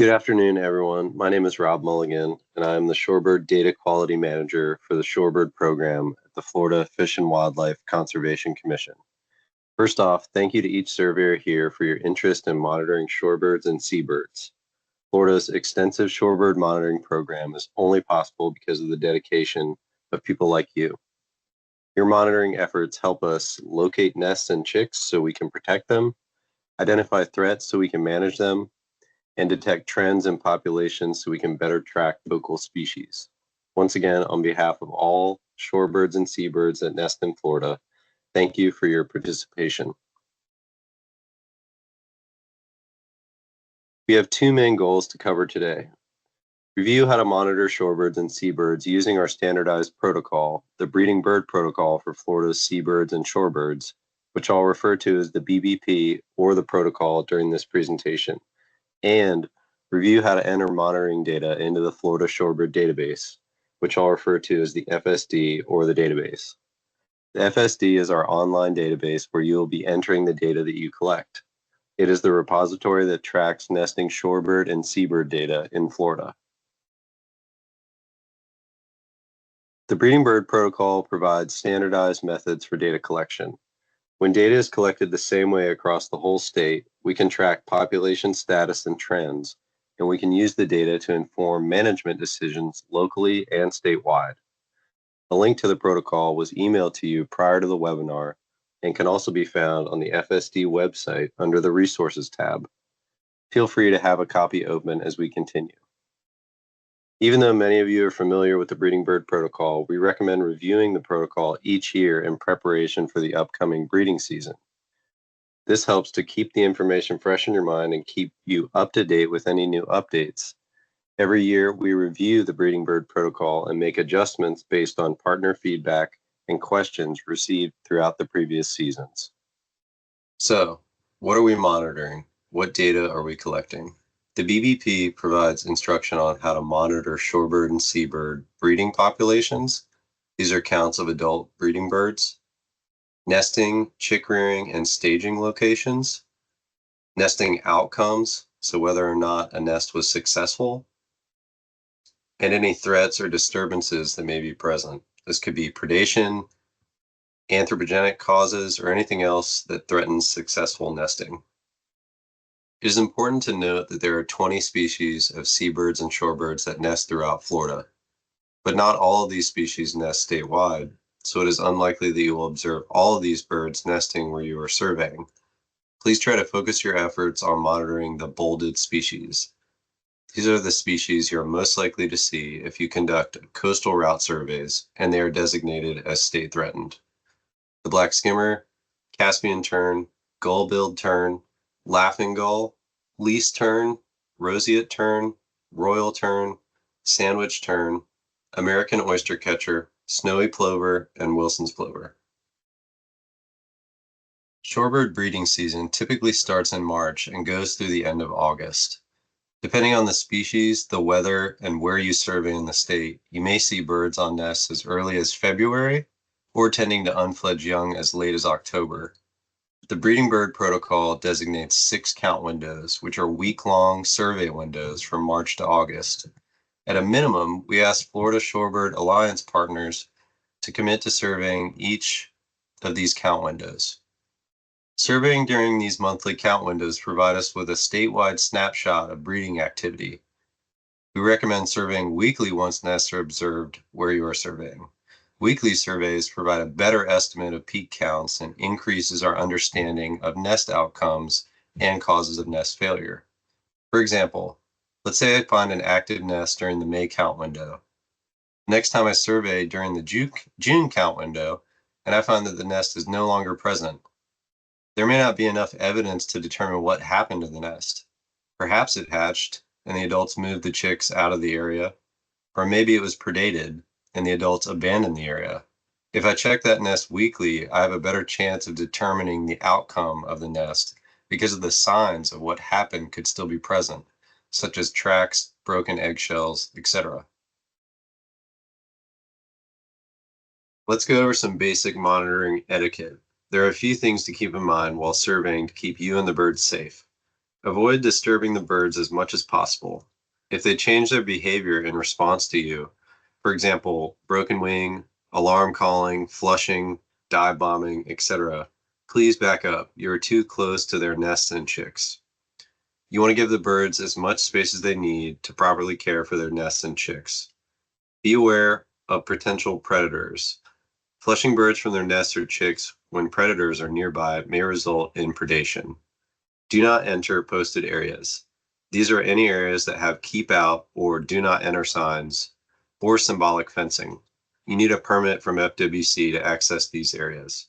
Good afternoon, everyone. My name is Rob Mulligan, and I am the Shorebird Data Quality Manager for the Shorebird program at the Florida Fish and Wildlife Conservation Commission. First off, thank you to each surveyor here for your interest in monitoring shorebirds and seabirds. Florida's extensive shorebird monitoring program is only possible because of the dedication of people like you. Your monitoring efforts help us locate nests and chicks so we can protect them, identify threats so we can manage them, and detect trends in populations so we can better track focal species. Once again, on behalf of all shorebirds and seabirds that nest in Florida, thank you for your participation. We have two main goals to cover today. Review how to monitor shorebirds and seabirds using our standardized protocol, the Breeding Bird Protocol for Florida's seabirds and shorebirds, which I'll refer to as the BBP or the protocol during this presentation, and review how to enter monitoring data into the Florida Shorebird database, which I'll refer to as the FSD or the database. The FSD is our online database where you will be entering the data that you collect. It is the repository that tracks nesting shorebird and seabird data in Florida. The Breeding Bird Protocol provides standardized methods for data collection. When data is collected the same way across the whole state, we can track population status and trends, and we can use the data to inform management decisions locally and statewide. A link to the protocol was emailed to you prior to the webinar and can also be found on the FSD website under the Resources tab. Feel free to have a copy open as we continue. Even though many of you are familiar with the Breeding Bird Protocol, we recommend reviewing the protocol each year in preparation for the upcoming breeding season. This helps to keep the information fresh in your mind and keep you up to date with any new updates. Every year, we review the Breeding Bird Protocol and make adjustments based on partner feedback and questions received throughout the previous seasons. So, what are we monitoring? What data are we collecting? The BBP provides instruction on how to monitor shorebird and seabird breeding populations. These are counts of adult breeding birds. Nesting, chick rearing, and staging locations. Nesting outcomes, so whether or not a nest was successful. And any threats or disturbances that may be present. This could be predation, anthropogenic causes, or anything else that threatens successful nesting. It is important to note that there are 20 species of seabirds and shorebirds that nest throughout Florida, but not all of these species nest statewide, so it is unlikely that you will observe all of these birds nesting where you are surveying. Please try to focus your efforts on monitoring the bolded species. These are the species you are most likely to see if you conduct coastal route surveys, and they are designated as state threatened. The black skimmer, Caspian tern, gull-billed tern, laughing gull, least tern, roseate tern, royal tern, sandwich tern, American oyster catcher, snowy plover, and Wilson's plover. Shorebird breeding season typically starts in March and goes through the end of August. Depending on the species, the weather, and where you survey in the state, you may see birds on nests as early as February or tending to unfledged young as late as October. The Breeding Bird Protocol designates 6 count windows, which are week-long survey windows from March to August. At a minimum, we ask Florida Shorebird Alliance partners to commit to surveying each of these count windows. Surveying during these monthly count windows provide us with a statewide snapshot of breeding activity. We recommend surveying weekly once nests are observed where you are surveying. Weekly surveys provide a better estimate of peak counts and increases our understanding of nest outcomes and causes of nest failure. For example, let's say I find an active nest during the May count window. Next time I survey during the June count window, and I find that the nest is no longer present. There may not be enough evidence to determine what happened to the nest. Perhaps it hatched and the adults moved the chicks out of the area, or maybe it was predated and the adults abandoned the area. If I check that nest weekly, I have a better chance of determining the outcome of the nest because of the signs of what happened could still be present, such as tracks, broken eggshells, etc. Let's go over some basic monitoring etiquette. There are a few things to keep in mind while surveying to keep you and the birds safe. Avoid disturbing the birds as much as possible. If they change their behavior in response to you, for example, broken wing, alarm calling, flushing, dive bombing, etc., please back up. You are too close to their nests and chicks. You want to give the birds as much space as they need to properly care for their nests and chicks. Be aware of potential predators. Flushing birds from their nests or chicks when predators are nearby may result in predation. Do not enter posted areas. These are any areas that have keep out or do not enter signs or symbolic fencing. You need a permit from FWC to access these areas.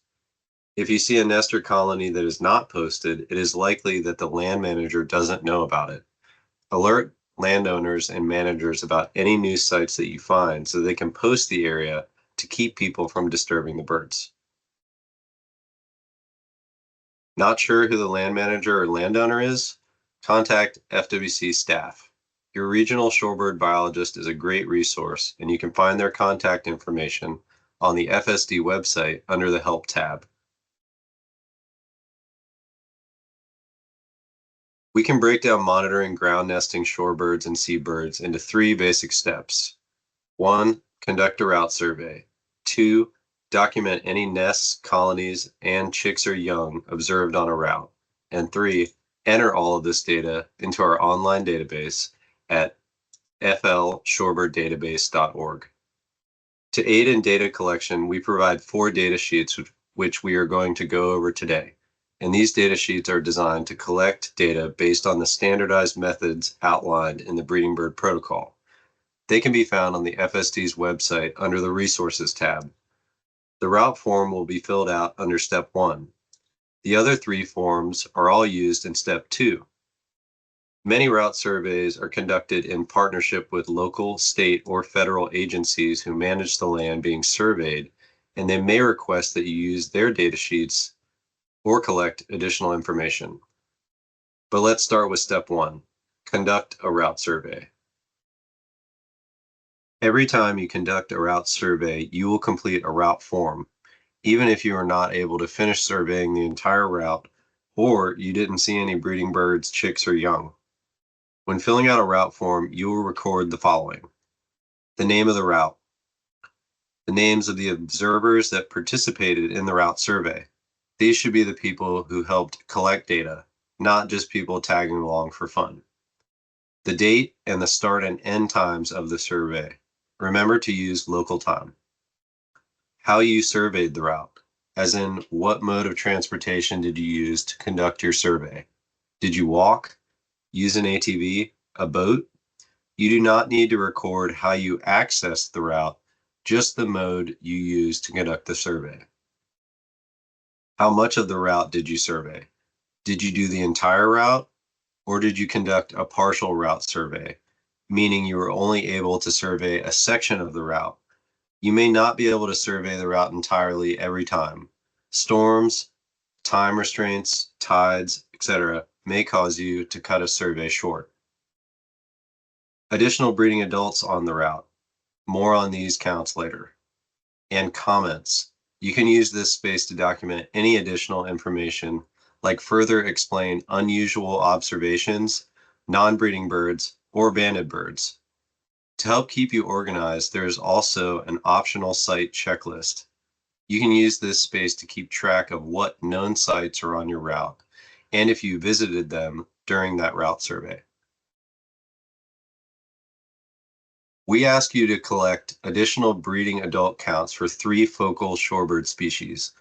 If you see a nest or colony that is not posted, it is likely that the land manager doesn't know about it. Alert landowners and managers about any new sites that you find so they can post the area to keep people from disturbing the birds. Not sure who the land manager or landowner is? Contact FWC staff. Your regional shorebird biologist is a great resource, and you can find their contact information on the FSD website under the Help tab. We can break down monitoring ground nesting shorebirds and seabirds into 3 basic steps. 1. Conduct a route survey. 2. Document any nests, colonies, and chicks or young observed on a route. And 3. Enter all of this data into our online database at flshorebirddatabase.org. To aid in data collection, we provide 4 data sheets which we are going to go over today. And these data sheets are designed to collect data based on the standardized methods outlined in the Breeding Bird Protocol. They can be found on the FSD's website under the Resources tab. The route form will be filled out under Step 1. The other 3 forms are all used in Step 2. Many route surveys are conducted in partnership with local, state, or federal agencies who manage the land being surveyed, and they may request that you use their data sheets or collect additional information. But let's start with Step 1. Conduct a route survey. Every time you conduct a route survey, you will complete a route form, even if you are not able to finish surveying the entire route or you didn't see any breeding birds, chicks, or young. When filling out a route form, you will record the following: the name of the route, the names of the observers that participated in the route survey. These should be the people who helped collect data, not just people tagging along for fun. The date and the start and end times of the survey. Remember to use local time. How you surveyed the route, as in what mode of transportation did you use to conduct your survey? Did you walk, use an ATV, a boat? You do not need to record how you accessed the route, just the mode you used to conduct the survey. How much of the route did you survey? Did you do the entire route, or did you conduct a partial route survey, meaning you were only able to survey a section of the route? You may not be able to survey the route entirely every time. Storms, time restraints, tides, etc. may cause you to cut a survey short. Additional breeding adults on the route. More on these counts later. And comments. You can use this space to document any additional information, like further explain unusual observations, non-breeding birds, or banded birds. To help keep you organized, there is also an optional site checklist. You can use this space to keep track of what known sites are on your route, and if you visited them during that route survey. We ask you to collect additional breeding adult counts for 3 focal shorebird species: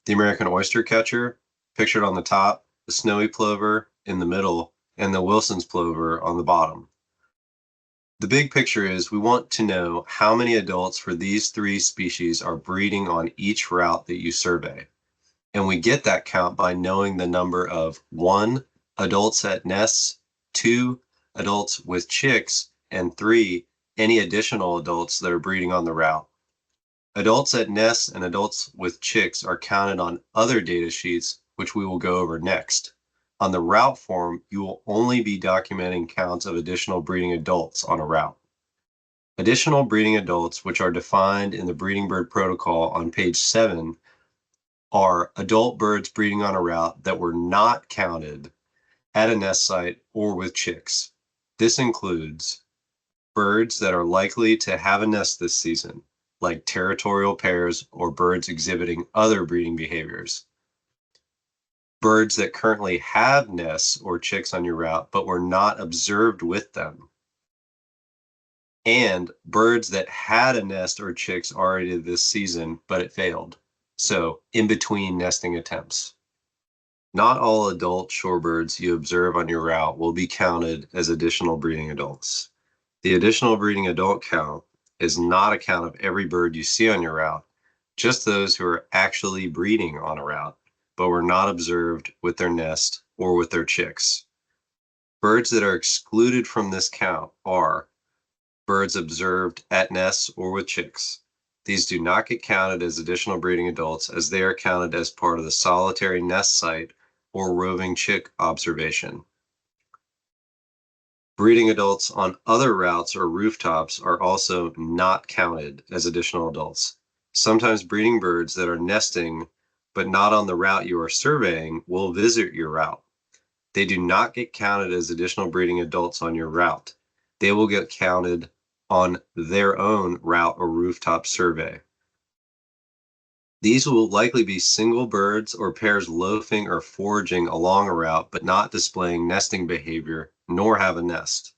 the American oystercatcher, pictured on the top, the snowy plover in the middle, and the Wilson's plover on the bottom. The big picture is we want to know how many adults for these 3 species are breeding on each route that you survey. And we get that count by knowing the number of 1, adults at nests, 2, adults with chicks, and 3, any additional adults that are breeding on the route. Adults at nests and adults with chicks are counted on other data sheets, which we will go over next. On the route form, you will only be documenting counts of additional breeding adults on a route. Additional breeding adults, which are defined in the Breeding Bird Protocol on page 7, are adult birds breeding on a route that were not counted at a nest site or with chicks. This includes birds that are likely to have a nest this season, like territorial pairs or birds exhibiting other breeding behaviors. Birds that currently have nests or chicks on your route but were not observed with them. And birds that had a nest or chicks already this season, but it failed. So, in between nesting attempts. Not all adult shorebirds you observe on your route will be counted as additional breeding adults. The additional breeding adult count is not a count of every bird you see on your route, just those who are actually breeding on a route, but were not observed with their nest or with their chicks. Birds that are excluded from this count are birds observed at nests or with chicks. These do not get counted as additional breeding adults as they are counted as part of the solitary nest site or roving chick observation. Breeding adults on other routes or rooftops are also not counted as additional adults. Sometimes breeding birds that are nesting but not on the route you are surveying will visit your route. They do not get counted as additional breeding adults on your route. They will get counted on their own route or rooftop survey. These will likely be single birds or pairs loafing or foraging along a route but not displaying nesting behavior nor have a nest.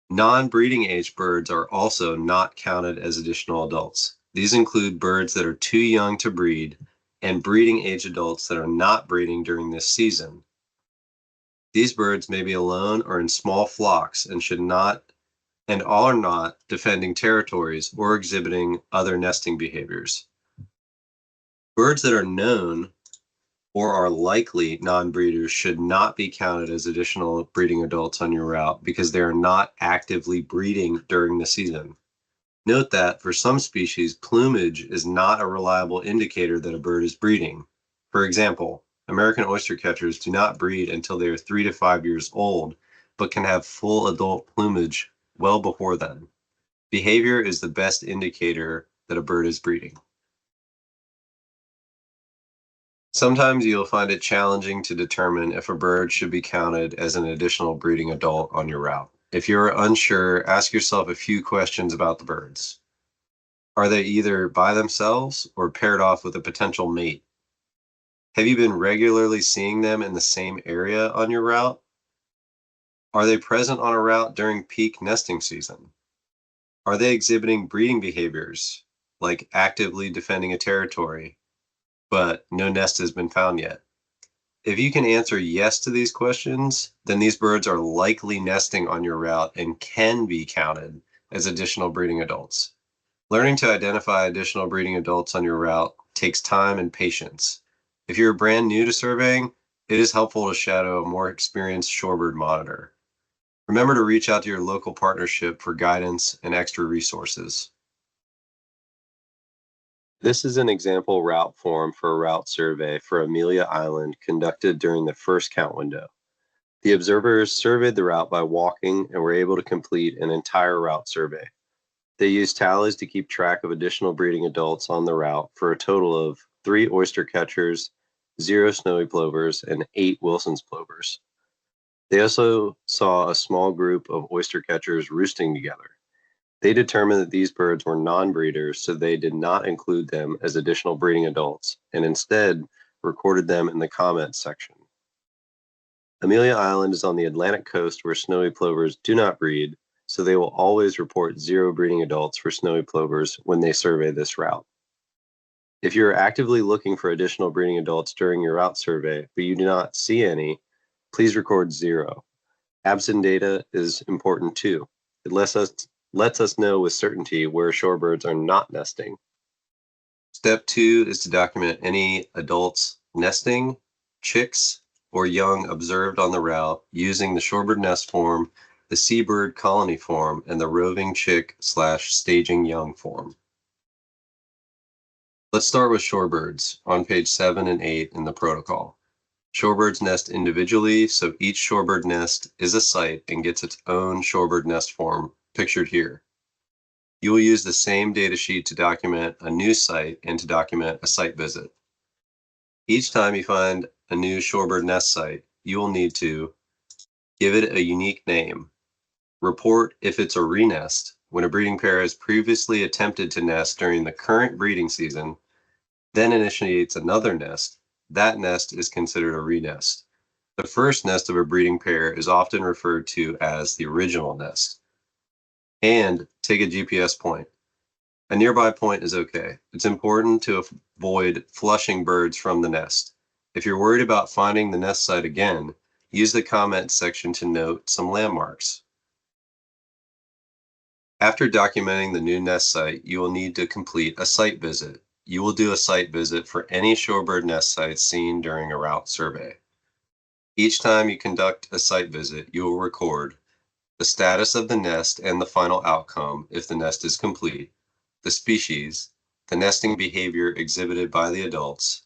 Non-breeding age birds are also not counted as additional adults. These include birds that are too young to breed and breeding age adults that are not breeding during this season. These birds may be alone or in small flocks and are not defending territories or exhibiting other nesting behaviors. Birds that are known or are likely non-breeders should not be counted as additional breeding adults on your route because they are not actively breeding during the season. Note that for some species, plumage is not a reliable indicator that a bird is breeding. For example, American oystercatchers do not breed until they are 3 to 5 years old, but can have full adult plumage well before then. Behavior is the best indicator that a bird is breeding. Sometimes you'll find it challenging to determine if a bird should be counted as an additional breeding adult on your route. If you're unsure, ask yourself a few questions about the birds. Are they either by themselves or paired off with a potential mate? Have you been regularly seeing them in the same area on your route? Are they present on a route during peak nesting season? Are they exhibiting breeding behaviors, like actively defending a territory, but no nest has been found yet? If you can answer yes to these questions, then these birds are likely nesting on your route and can be counted as additional breeding adults. Learning to identify additional breeding adults on your route takes time and patience. If you're brand new to surveying, it is helpful to shadow a more experienced shorebird monitor. Remember to reach out to your local partnership for guidance and extra resources. This is an example route form for a route survey for Amelia Island conducted during the first count window. The observers surveyed the route by walking and were able to complete an entire route survey. They used tallies to keep track of additional breeding adults on the route for a total of 3 oystercatchers, 0 snowy plovers, and 8 Wilson's plovers. They also saw a small group of oystercatchers roosting together. They determined that these birds were non-breeders, so they did not include them as additional breeding adults, and instead recorded them in the comments section. Amelia Island is on the Atlantic coast where snowy plovers do not breed, so they will always report 0 breeding adults for snowy plovers when they survey this route. If you're actively looking for additional breeding adults during your route survey, but you do not see any, please record 0. Absent data is important too. It lets us know with certainty where shorebirds are not nesting. Step 2 is to document any adults nesting, chicks, or young observed on the route using the shorebird nest form, the seabird colony form, and the roving chick/staging young form. Let's start with shorebirds on page 7 and 8 in the protocol. Shorebirds nest individually, so each shorebird nest is a site and gets its own shorebird nest form, pictured here. You will use the same datasheet to document a new site and to document a site visit. Each time you find a new shorebird nest site, you will need to give it a unique name, report if it's a renest when a breeding pair has previously attempted to nest during the current breeding season, then initiates another nest. That nest is considered a renest. The first nest of a breeding pair is often referred to as the original nest. And take a GPS point. A nearby point is okay. It's important to avoid flushing birds from the nest. If you're worried about finding the nest site again, use the comments section to note some landmarks. After documenting the new nest site, you will need to complete a site visit. You will do a site visit for any shorebird nest sites seen during a route survey. Each time you conduct a site visit, you will record the status of the nest and the final outcome if the nest is complete, the species, the nesting behavior exhibited by the adults,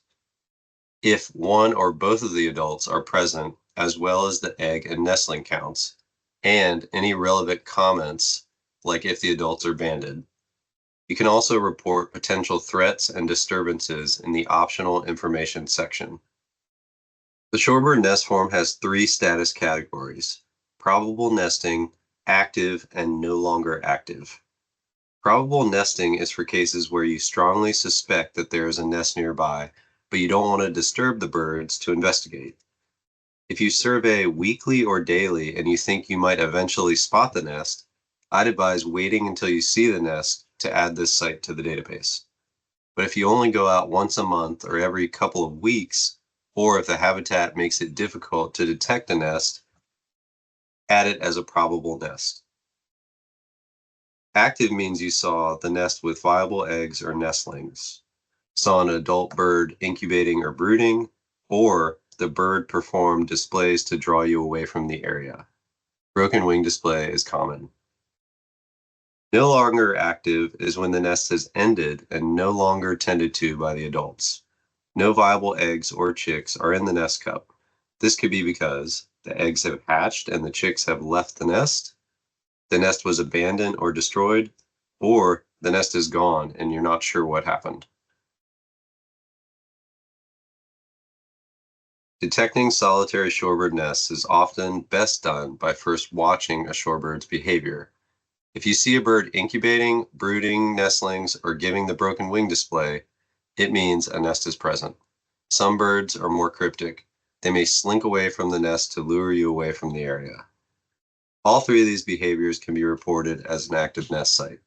if one or both of the adults are present, as well as the egg and nestling counts, and any relevant comments, like if the adults are banded. You can also report potential threats and disturbances in the optional information section. The shorebird nest form has 3 status categories: probable nesting, active, and no longer active. Probable nesting is for cases where you strongly suspect that there is a nest nearby, but you don't want to disturb the birds to investigate. If you survey weekly or daily and you think you might eventually spot the nest, I'd advise waiting until you see the nest to add this site to the database. But if you only go out once a month or every couple of weeks, or if the habitat makes it difficult to detect a nest, add it as a probable nest. Active means you saw the nest with viable eggs or nestlings, saw an adult bird incubating or brooding, or the bird performed displays to draw you away from the area. Broken wing display is common. No longer active is when the nest has ended and no longer tended to by the adults. No viable eggs or chicks are in the nest cup. This could be because the eggs have hatched and the chicks have left the nest was abandoned or destroyed, or the nest is gone and you're not sure what happened. Detecting solitary shorebird nests is often best done by first watching a shorebird's behavior. If you see a bird incubating, brooding nestlings, or giving the broken wing display, it means a nest is present. Some birds are more cryptic. They may slink away from the nest to lure you away from the area. All 3 of these behaviors can be reported as an active nest site.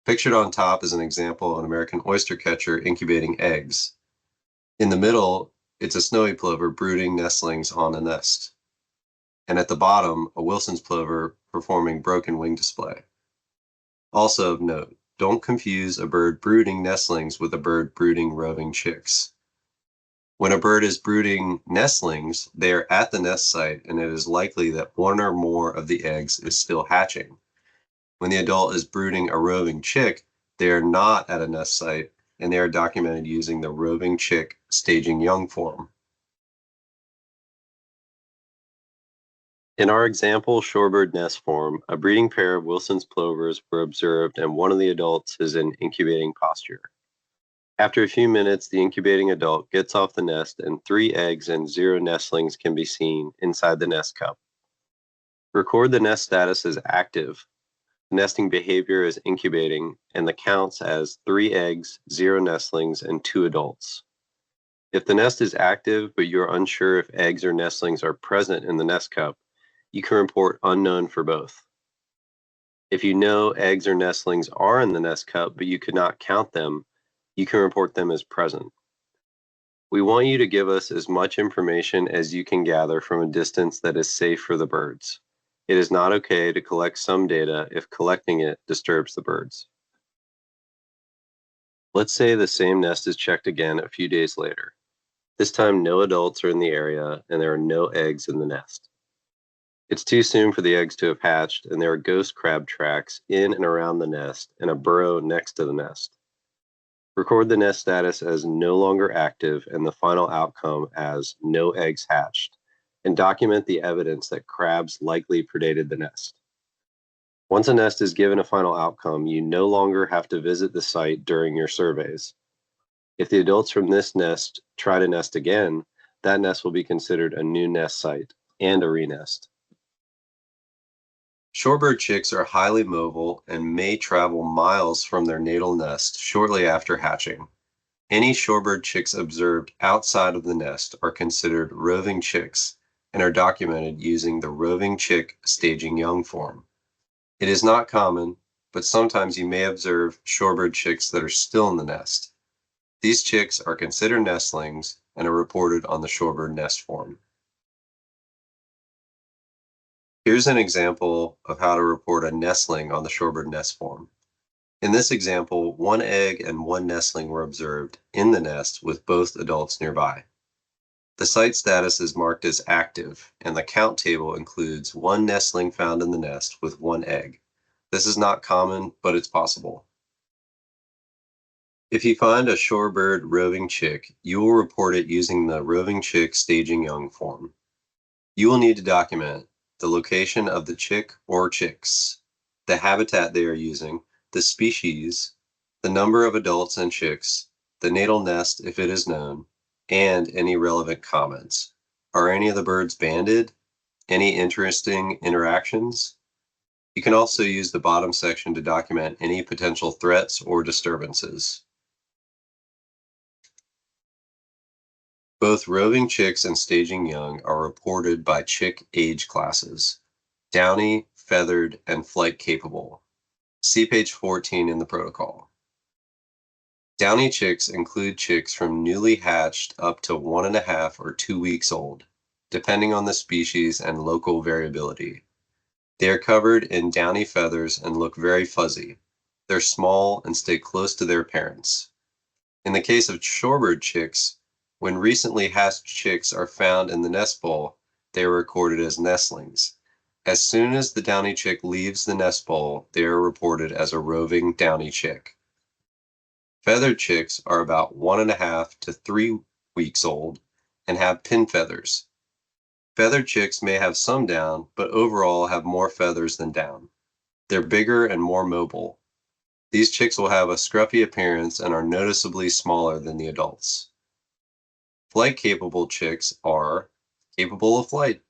Pictured on top is an example of an American oyster catcher incubating eggs. In the middle, it's a snowy plover brooding nestlings on a nest. And at the bottom, a Wilson's plover performing broken wing display. Also of note, don't confuse a bird brooding nestlings with a bird brooding roving chicks. When a bird is brooding nestlings, they are at the nest site and it is likely that one or more of the eggs is still hatching. When the adult is brooding a roving chick, they are not at a nest site and they are documented using the roving chick staging young form. In our example shorebird nest form, a breeding pair of Wilson's plovers were observed and one of the adults is in incubating posture. After a few minutes, the incubating adult gets off the nest and 3 eggs and 0 nestlings can be seen inside the nest cup. Record the nest status as active, nesting behavior as incubating, and the counts as 3 eggs, 0 nestlings, and 2 adults. If the nest is active but you're unsure if eggs or nestlings are present in the nest cup, you can report unknown for both. If you know eggs or nestlings are in the nest cup but you could not count them, you can report them as present. We want you to give us as much information as you can gather from a distance that is safe for the birds. It is not okay to collect some data if collecting it disturbs the birds. Let's say the same nest is checked again a few days later. This time no adults are in the area and there are no eggs in the nest. It's too soon for the eggs to have hatched and there are ghost crab tracks in and around the nest and a burrow next to the nest. Record the nest status as no longer active and the final outcome as no eggs hatched, and document the evidence that crabs likely predated the nest. Once a nest is given a final outcome, you no longer have to visit the site during your surveys. If the adults from this nest try to nest again, that nest will be considered a new nest site and a renest. Shorebird chicks are highly mobile and may travel miles from their natal nest shortly after hatching. Any shorebird chicks observed outside of the nest are considered roving chicks and are documented using the roving chick staging young form. It is not common, but sometimes you may observe shorebird chicks that are still in the nest. These chicks are considered nestlings and are reported on the shorebird nest form. Here's an example of how to report a nestling on the shorebird nest form. In this example, one egg and one nestling were observed in the nest with both adults nearby. The site status is marked as active, and the count table includes one nestling found in the nest with one egg. This is not common, but it's possible. If you find a shorebird roving chick, you will report it using the roving chick staging young form. You will need to document the location of the chick or chicks, the habitat they are using, the species, the number of adults and chicks, the natal nest if it is known, and any relevant comments. Are any of the birds banded? Any interesting interactions? You can also use the bottom section to document any potential threats or disturbances. Both roving chicks and staging young are reported by chick age classes: downy, feathered, and flight capable. See page 14 in the protocol. Downy chicks include chicks from newly hatched up to 1.5 or 2 weeks old, depending on the species and local variability. They are covered in downy feathers and look very fuzzy. They're small and stay close to their parents. In the case of shorebird chicks, when recently hatched chicks are found in the nest bowl, they are recorded as nestlings. As soon as the downy chick leaves the nest bowl, they are reported as a roving downy chick. Feathered chicks are about 1.5 to 3 weeks old and have pin feathers. Feathered chicks may have some down, but overall have more feathers than down. They're bigger and more mobile. These chicks will have a scruffy appearance and are noticeably smaller than the adults. Flight-capable chicks are capable of flight.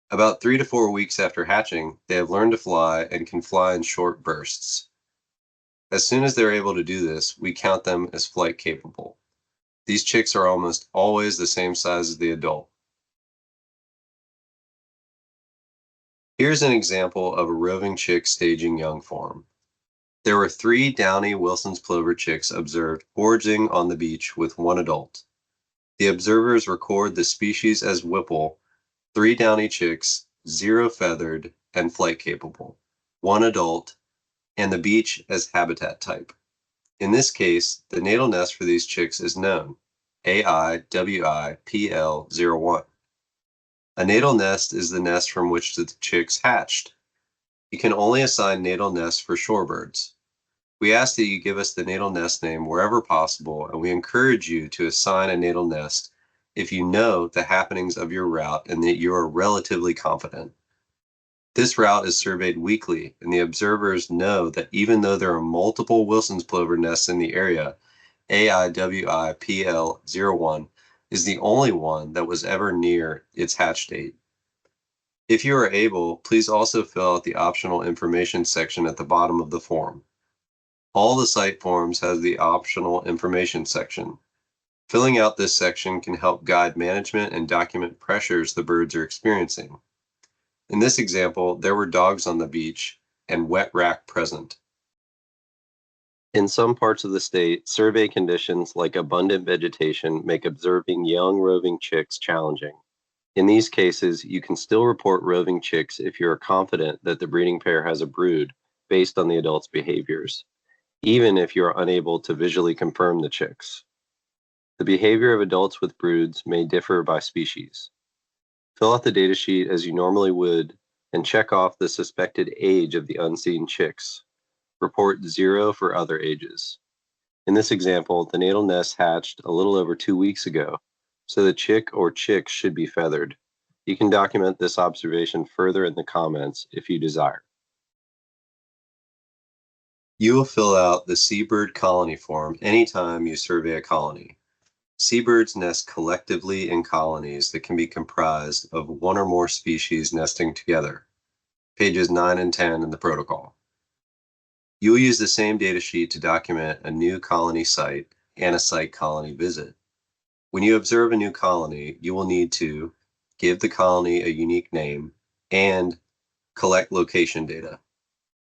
About 3 to 4 weeks after hatching, they have learned to fly and can fly in short bursts. As soon as they're able to do this, we count them as flight capable. These chicks are almost always the same size as the adult. Here's an example of a roving chick staging young form. There were 3 downy Wilson's plover chicks observed foraging on the beach with one adult. The observers record the species as Whipple, 3 downy chicks, 0 feathered, and flight capable, 1 adult, and the beach as habitat type. In this case, the natal nest for these chicks is known, AIWIPL01. A natal nest is the nest from which the chicks hatched. You can only assign natal nests for shorebirds. We ask that you give us the natal nest name wherever possible, and we encourage you to assign a natal nest if you know the happenings of your route and that you are relatively confident. This route is surveyed weekly, and the observers know that even though there are multiple Wilson's plover nests in the area, AIWIPL01 is the only one that was ever near its hatch date. If you are able, please also fill out the optional information section at the bottom of the form. All the site forms have the optional information section. Filling out this section can help guide management and document pressures the birds are experiencing. In this example, there were dogs on the beach and wet rack present. In some parts of the state, survey conditions like abundant vegetation make observing young roving chicks challenging. In these cases, you can still report roving chicks if you are confident that the breeding pair has a brood based on the adult's behaviors, even if you are unable to visually confirm the chicks. The behavior of adults with broods may differ by species. Fill out the datasheet as you normally would and check off the suspected age of the unseen chicks. Report 0 for other ages. In this example, the natal nest hatched a little over 2 weeks ago, so the chick or chicks should be feathered. You can document this observation further in the comments if you desire. You will fill out the Seabird colony form anytime you survey a colony. Seabirds nest collectively in colonies that can be comprised of one or more species nesting together. Pages 9 and 10 in the protocol. You will use the same datasheet to document a new colony site and a site colony visit. When you observe a new colony, you will need to give the colony a unique name and collect location data.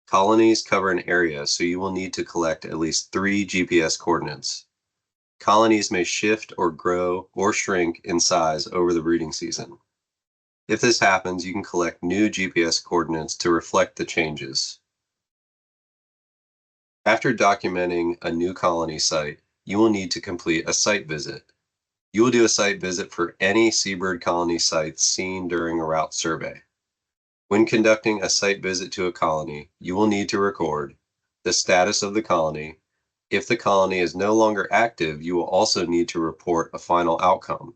Colonies cover an area, so you will need to collect at least 3 GPS coordinates. Colonies may shift or grow or shrink in size over the breeding season. If this happens, you can collect new GPS coordinates to reflect the changes. After documenting a new colony site, you will need to complete a site visit. You will do a site visit for any seabird colony sites seen during a route survey. When conducting a site visit to a colony, you will need to record the status of the colony. If the colony is no longer active, you will also need to report a final outcome.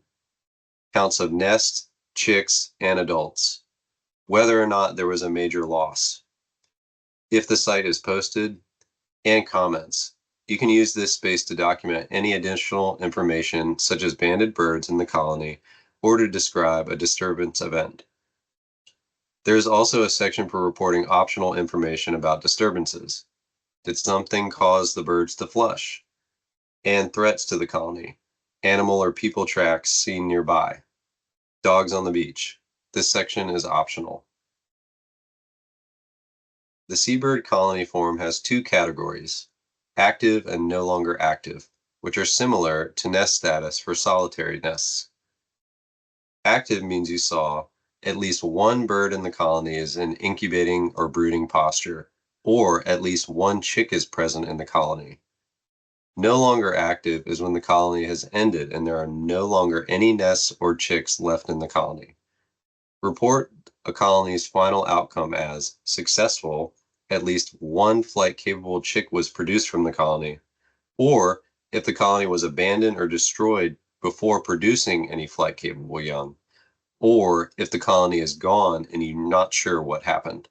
Counts of nests, chicks, and adults. Whether or not there was a major loss. If the site is posted, and comments. You can use this space to document any additional information such as banded birds in the colony or to describe a disturbance event. There is also a section for reporting optional information about disturbances. Did something cause the birds to flush? And threats to the colony. Animal or people tracks seen nearby. Dogs on the beach. This section is optional. The seabird colony form has 2 categories, active and no longer active, which are similar to nest status for solitary nests. Active means you saw at least one bird in the colony is in incubating or brooding posture, or at least one chick is present in the colony. No longer active is when the colony has ended and there are no longer any nests or chicks left in the colony. Report a colony's final outcome as successful. At least one flight-capable chick was produced from the colony, or if the colony was abandoned or destroyed before producing any flight-capable young, or if the colony is gone and you're not sure what happened.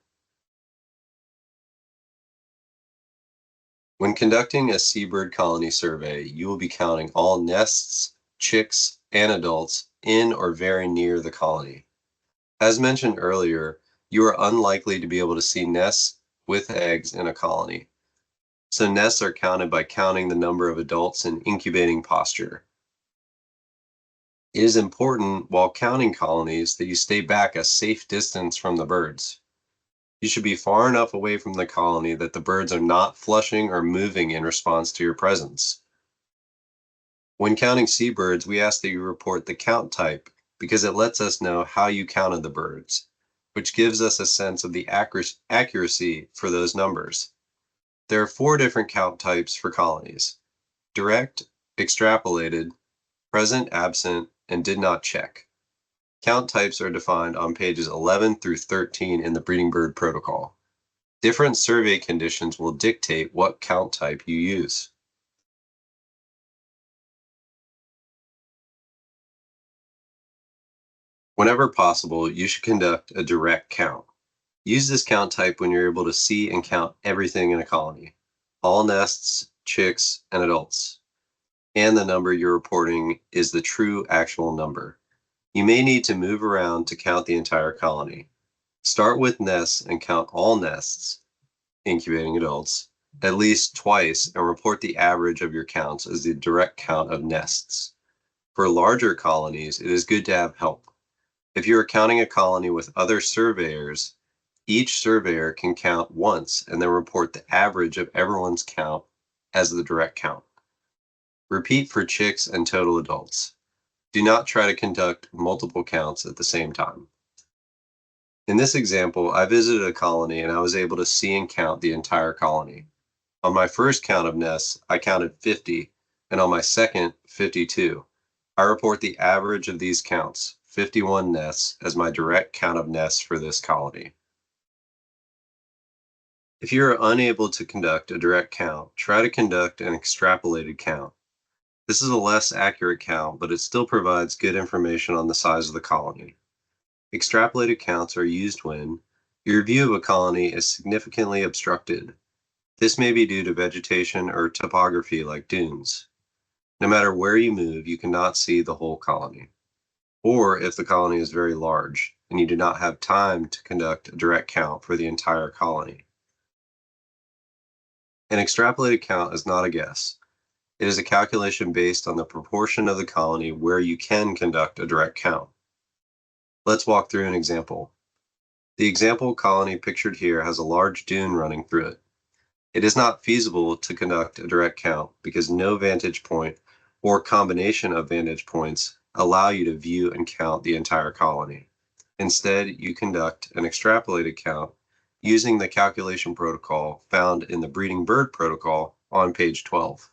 When conducting a seabird colony survey, you will be counting all nests, chicks, and adults in or very near the colony. As mentioned earlier, you are unlikely to be able to see nests with eggs in a colony. So nests are counted by counting the number of adults in incubating posture. It is important while counting colonies that you stay back a safe distance from the birds. You should be far enough away from the colony that the birds are not flushing or moving in response to your presence. When counting seabirds, we ask that you report the count type because it lets us know how you counted the birds, which gives us a sense of the accuracy for those numbers. There are 4 different count types for colonies: direct, extrapolated, present, absent, and did not check. Count types are defined on pages 11 through 13 in the breeding bird protocol. Different survey conditions will dictate what count type you use. Whenever possible, you should conduct a direct count. Use this count type when you're able to see and count everything in a colony, all nests, chicks, and adults, and the number you're reporting is the true actual number. You may need to move around to count the entire colony. Start with nests and count all nests, incubating adults, at least twice and report the average of your counts as the direct count of nests. For larger colonies, it is good to have help. If you are counting a colony with other surveyors, each surveyor can count once and then report the average of everyone's count as the direct count. Repeat for chicks and total adults. Do not try to conduct multiple counts at the same time. In this example, I visited a colony and I was able to see and count the entire colony. On my first count of nests, I counted 50, and on my second, 52. I report the average of these counts, 51 nests, as my direct count of nests for this colony. If you are unable to conduct a direct count, try to conduct an extrapolated count. This is a less accurate count, but it still provides good information on the size of the colony. Extrapolated counts are used when your view of a colony is significantly obstructed. This may be due to vegetation or topography like dunes. No matter where you move, you cannot see the whole colony. Or if the colony is very large and you do not have time to conduct a direct count for the entire colony. An extrapolated count is not a guess. It is a calculation based on the proportion of the colony where you can conduct a direct count. Let's walk through an example. The example colony pictured here has a large dune running through it. It is not feasible to conduct a direct count because no vantage point or combination of vantage points allow you to view and count the entire colony. Instead, you conduct an extrapolated count using the calculation protocol found in the breeding bird protocol on page 12.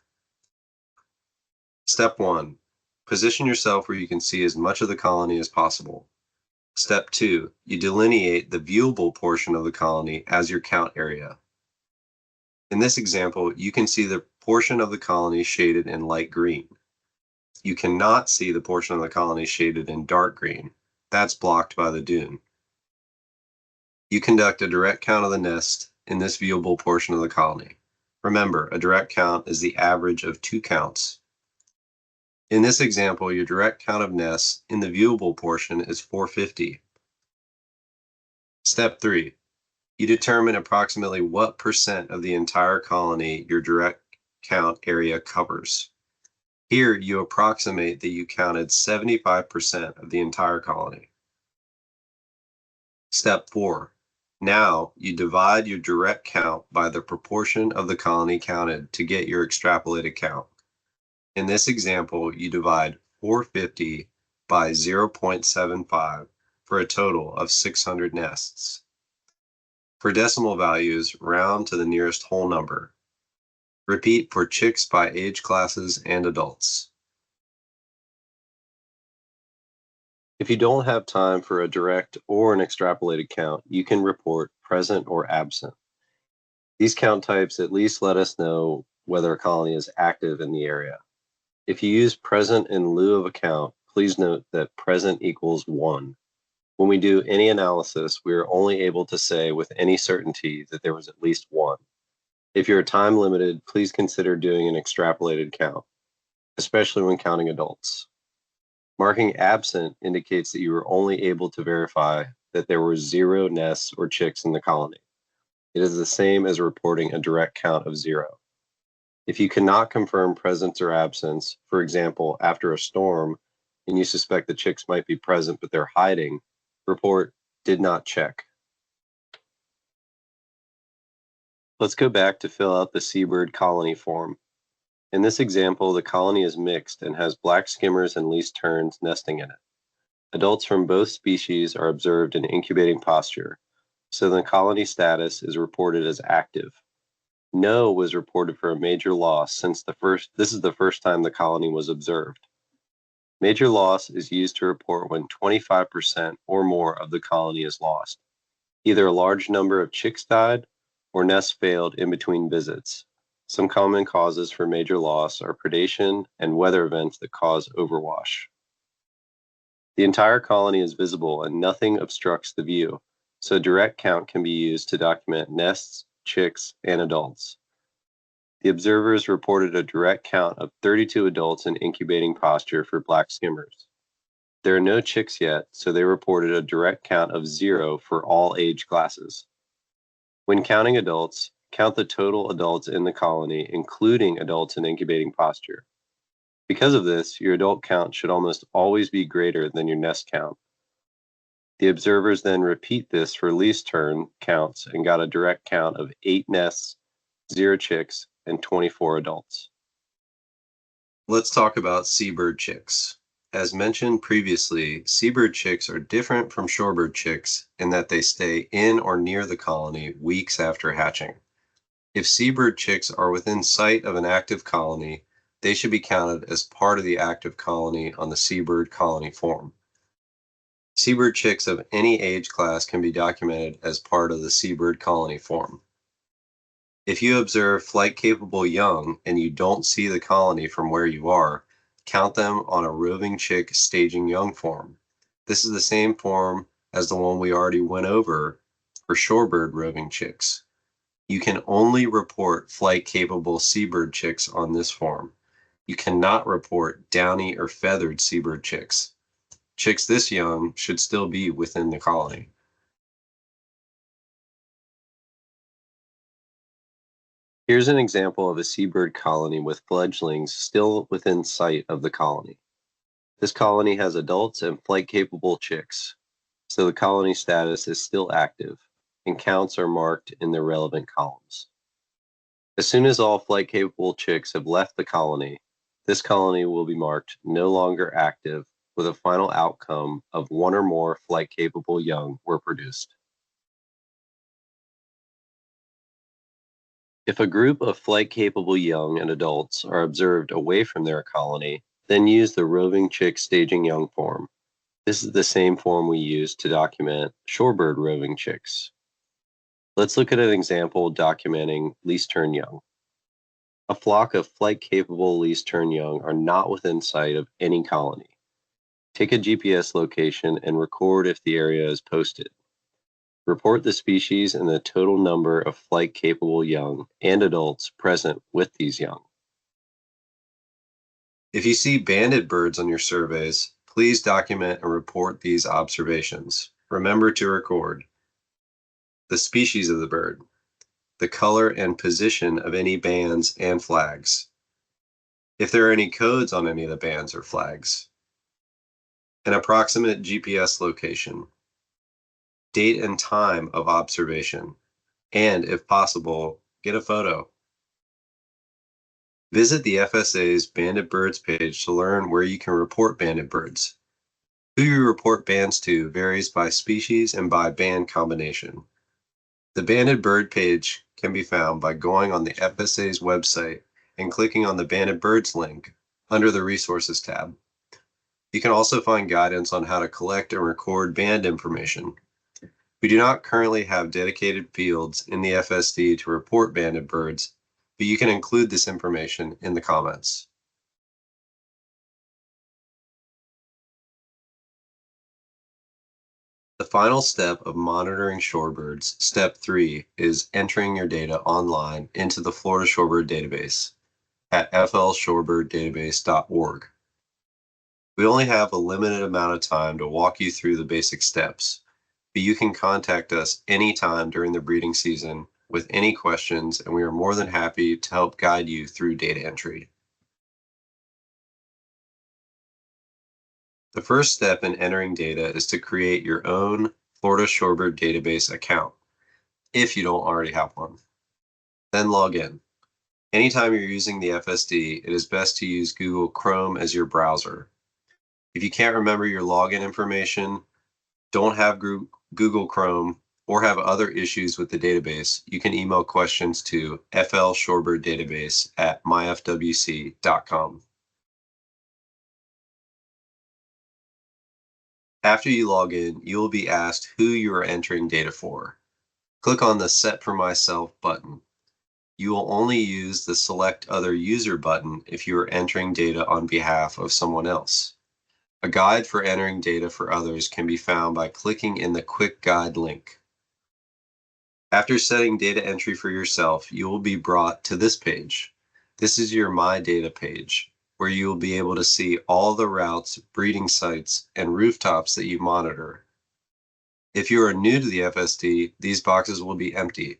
Step 1. Position yourself where you can see as much of the colony as possible. Step 2. You delineate the viewable portion of the colony as your count area. In this example, you can see the portion of the colony shaded in light green. You cannot see the portion of the colony shaded in dark green. That's blocked by the dune. You conduct a direct count of the nest in this viewable portion of the colony. Remember, a direct count is the average of 2 counts. In this example, your direct count of nests in the viewable portion is 450. Step 3. You determine approximately what percent of the entire colony your direct count area covers. Here, you approximate that you counted 75% of the entire colony. Step 4. Now, you divide your direct count by the proportion of the colony counted to get your extrapolated count. In this example, you divide 450 by 0.75 for a total of 600 nests. For decimal values, round to the nearest whole number. Repeat for chicks by age classes and adults. If you don't have time for a direct or an extrapolated count, you can report present or absent. These count types at least let us know whether a colony is active in the area. If you use present in lieu of a count, please note that present equals 1. When we do any analysis, we are only able to say with any certainty that there was at least 1. If you're time limited, please consider doing an extrapolated count, especially when counting adults. Marking absent indicates that you were only able to verify that there were 0 nests or chicks in the colony. It is the same as reporting a direct count of 0. If you cannot confirm presence or absence, for example, after a storm, and you suspect the chicks might be present but they're hiding, report did not check. Let's go back to fill out the Seabird colony form. In this example, the colony is mixed and has black skimmers and least terns nesting in it. Adults from both species are observed in incubating posture, so the colony status is reported as active. No was reported for a major loss since this is the first time the colony was observed. Major loss is used to report when 25% or more of the colony is lost. Either a large number of chicks died or nests failed in between visits. Some common causes for major loss are predation and weather events that cause overwash. The entire colony is visible and nothing obstructs the view, so direct count can be used to document nests, chicks, and adults. The observers reported a direct count of 32 adults in incubating posture for black skimmers. There are no chicks yet, so they reported a direct count of 0 for all age classes. When counting adults, count the total adults in the colony, including adults in incubating posture. Because of this, your adult count should almost always be greater than your nest count. The observers then repeat this for least term counts and got a direct count of 8 nests, 0 chicks, and 24 adults. Let's talk about seabird chicks. As mentioned previously, seabird chicks are different from shorebird chicks in that they stay in or near the colony weeks after hatching. If seabird chicks are within sight of an active colony, they should be counted as part of the active colony on the Seabird colony form. Seabird chicks of any age class can be documented as part of the Seabird colony form. If you observe flight-capable young and you don't see the colony from where you are, count them on a roving chick staging young form. This is the same form as the one we already went over for shorebird roving chicks. You can only report flight-capable seabird chicks on this form. You cannot report downy or feathered seabird chicks. Chicks this young should still be within the colony. Here's an example of a seabird colony with fledglings still within sight of the colony. This colony has adults and flight-capable chicks, so the colony status is still active, and counts are marked in the relevant columns. As soon as all flight-capable chicks have left the colony, this colony will be marked no longer active with a final outcome of one or more flight-capable young were produced. If a group of flight-capable young and adults are observed away from their colony, then use the roving chick staging young form. This is the same form we use to document shorebird roving chicks. Let's look at an example documenting least-term young. A flock of flight-capable least-term young are not within sight of any colony. Take a GPS location and record if the area is posted. Report the species and the total number of flight-capable young and adults present with these young. If you see banded birds on your surveys, please document and report these observations. Remember to record the species of the bird, the color and position of any bands and flags, if there are any codes on any of the bands or flags, an approximate GPS location, date and time of observation, and, if possible, get a photo. Visit the FSA's Banded Birds page to learn where you can report banded birds. Who you report bands to varies by species and by band combination. The Banded Bird page can be found by going on the FSA's website and clicking on the Banded Birds link under the Resources tab. You can also find guidance on how to collect and record band information. We do not currently have dedicated fields in the FSD to report banded birds, but you can include this information in the comments. The final step of monitoring shorebirds, step 3, is entering your data online into the Florida Shorebird database at flshorebirddatabase.org. We only have a limited amount of time to walk you through the basic steps, but you can contact us anytime during the breeding season with any questions, and we are more than happy to help guide you through data entry. The first step in entering data is to create your own Florida Shorebird database account, if you don't already have one. Then log in. Anytime you're using the FSD, it is best to use Google Chrome as your browser. If you can't remember your login information, don't have Google Chrome, or have other issues with the database, you can email questions to flshorebirddatabase@myfwc.com. After you log in, you will be asked who you are entering data for. Click on the Set for Myself button. You will only use the Select Other User button if you are entering data on behalf of someone else. A guide for entering data for others can be found by clicking in the Quick Guide link. After setting data entry for yourself, you will be brought to this page. This is your My Data page, where you will be able to see all the routes, breeding sites, and rooftops that you monitor. If you are new to the FSD, these boxes will be empty.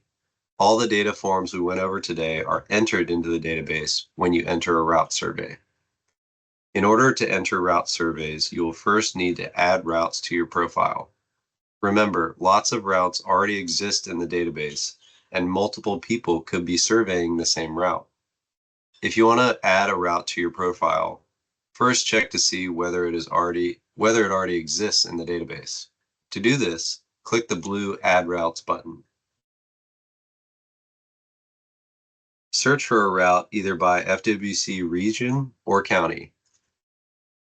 All the data forms we went over today are entered into the database when you enter a route survey. In order to enter route surveys, you will first need to add routes to your profile. Remember, lots of routes already exist in the database, and multiple people could be surveying the same route. If you want to add a route to your profile, first check to see whether it already exists in the database. To do this, click the blue Add Routes button. Search for a route either by FWC region or county.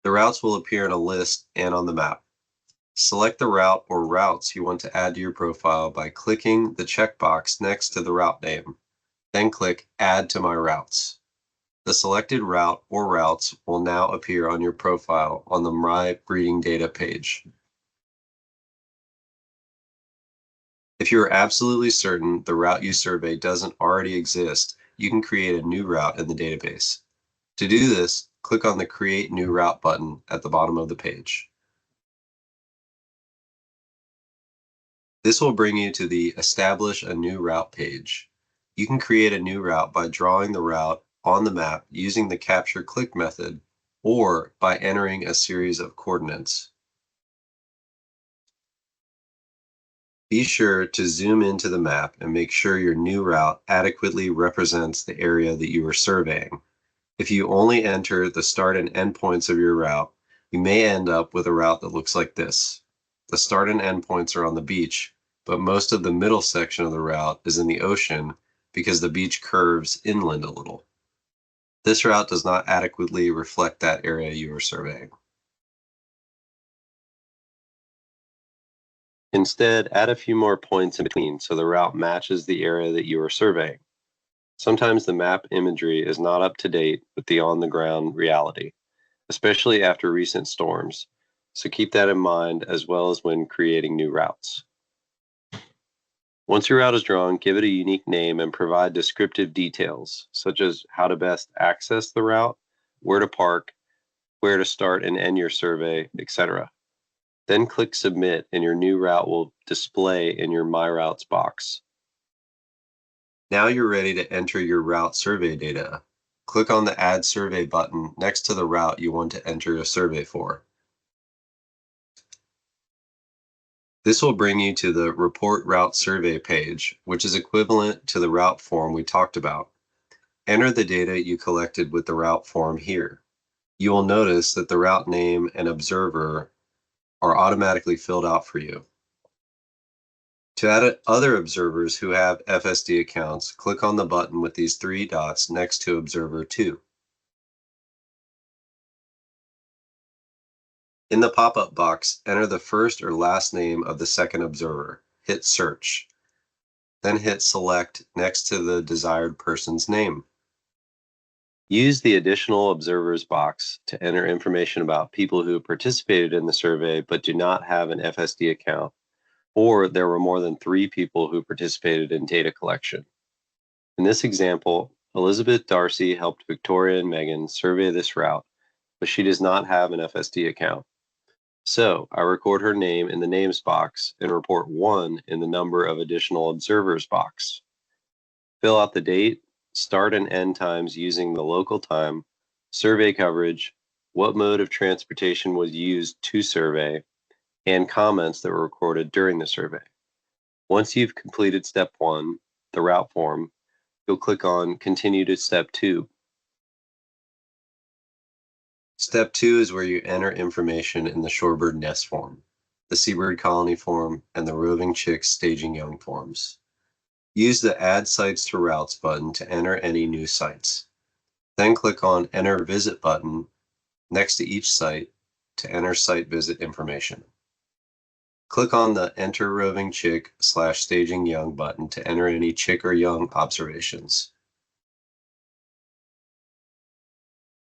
The routes will appear in a list and on the map. Select the route or routes you want to add to your profile by clicking the checkbox next to the route name. Then click Add to My Routes. The selected route or routes will now appear on your profile on the My Breeding Data page. If you are absolutely certain the route you survey doesn't already exist, you can create a new route in the database. To do this, click on the Create New Route button at the bottom of the page. This will bring you to the Establish a New Route page. You can create a new route by drawing the route on the map using the Capture Click method or by entering a series of coordinates. Be sure to zoom into the map and make sure your new route adequately represents the area that you are surveying. If you only enter the start and end points of your route, you may end up with a route that looks like this. The start and end points are on the beach, but most of the middle section of the route is in the ocean because the beach curves inland a little. This route does not adequately reflect that area you are surveying. Instead, add a few more points in between so the route matches the area that you are surveying. Sometimes the map imagery is not up to date with the on-the-ground reality, especially after recent storms, so keep that in mind as well as when creating new routes. Once your route is drawn, give it a unique name and provide descriptive details, such as how to best access the route, where to park, where to start and end your survey, etc. Then click Submit and your new route will display in your My Routes box. Now you're ready to enter your route survey data. Click on the Add Survey button next to the route you want to enter a survey for. This will bring you to the Report Route Survey page, which is equivalent to the route form we talked about. Enter the data you collected with the route form here. You will notice that the route name and observer are automatically filled out for you. To add other observers who have FSD accounts, click on the button with these three dots next to Observer 2. In the pop-up box, enter the first or last name of the second observer. Hit Search. Then hit Select next to the desired person's name. Use the Additional Observers box to enter information about people who participated in the survey but do not have an FSD account, or there were more than 3 people who participated in data collection. In this example, Elizabeth Darcy helped Victoria and Megan survey this route, but she does not have an FSD account. So I record her name in the names box and report 1 in the number of additional observers box. Fill out the date, start and end times using the local time, survey coverage, what mode of transportation was used to survey, and comments that were recorded during the survey. Once you've completed step 1, the route form, you'll click on Continue to Step 2. Step 2 is where you enter information in the Shorebird nest form, the Seabird colony form, and the Roving chick staging young forms. Use the Add Sites to Routes button to enter any new sites. Then click on Enter Visit button next to each site to enter site visit information. Click on the Enter Roving Chick / Staging Young button to enter any chick or young observations.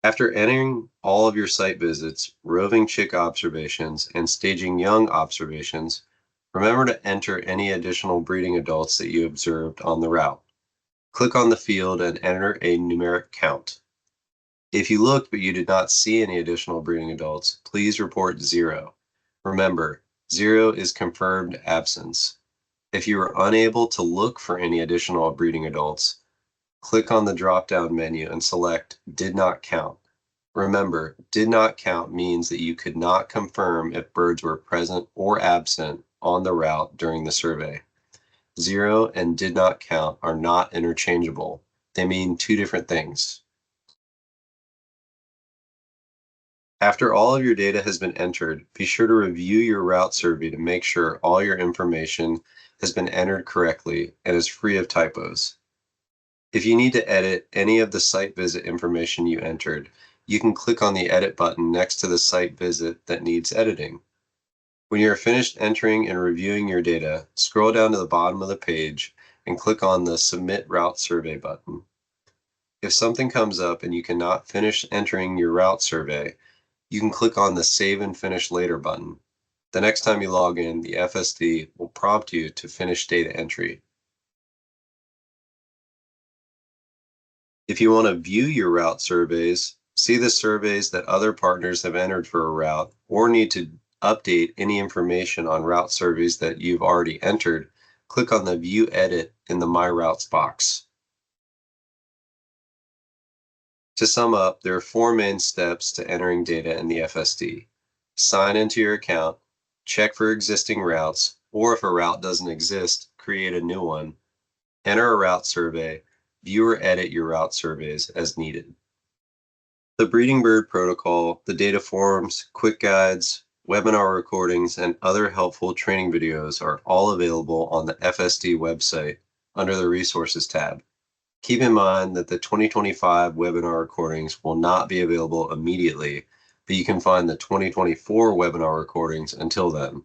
After entering all of your site visits, roving chick observations, and staging young observations, remember to enter any additional breeding adults that you observed on the route. Click on the field and enter a numeric count. If you looked but you did not see any additional breeding adults, please report 0. Remember, 0 is confirmed absence. If you are unable to look for any additional breeding adults, click on the drop-down menu and select Did Not Count. Remember, did not count means that you could not confirm if birds were present or absent on the route during the survey. 0 and did not count are not interchangeable. They mean 2 different things. After all of your data has been entered, be sure to review your route survey to make sure all your information has been entered correctly and is free of typos. If you need to edit any of the site visit information you entered, you can click on the Edit button next to the site visit that needs editing. When you are finished entering and reviewing your data, scroll down to the bottom of the page and click on the Submit Route Survey button. If something comes up and you cannot finish entering your route survey, you can click on the Save and Finish Later button. The next time you log in, the FSD will prompt you to finish data entry. If you want to view your route surveys, see the surveys that other partners have entered for a route, or need to update any information on route surveys that you've already entered, click on the View Edit in the My Routes box. To sum up, there are 4 main steps to entering data in the FSD. Sign into your account, check for existing routes, or if a route doesn't exist, create a new one, enter a route survey, view or edit your route surveys as needed. The Breeding Bird protocol, the data forums, quick guides, webinar recordings, and other helpful training videos are all available on the FSD website under the Resources tab. Keep in mind that the 2025 webinar recordings will not be available immediately, but you can find the 2024 webinar recordings until then.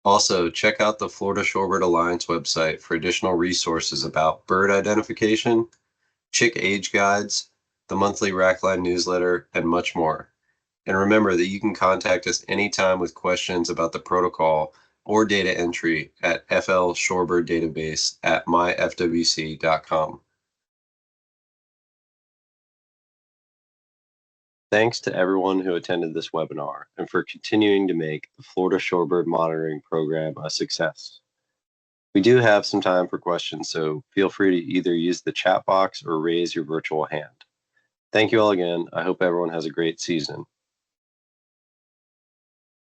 Also, check out the Florida Shorebird Alliance website for additional resources about bird identification, chick age guides, the monthly Rackline newsletter, and much more. And remember that you can contact us anytime with questions about the protocol or data entry at flshorebirddatabase@myfwc.com. Thanks to everyone who attended this webinar and for continuing to make the Florida Shorebird Monitoring Program a success. We do have some time for questions, so feel free to either use the chat box or raise your virtual hand. Thank you all again. I hope everyone has a great season.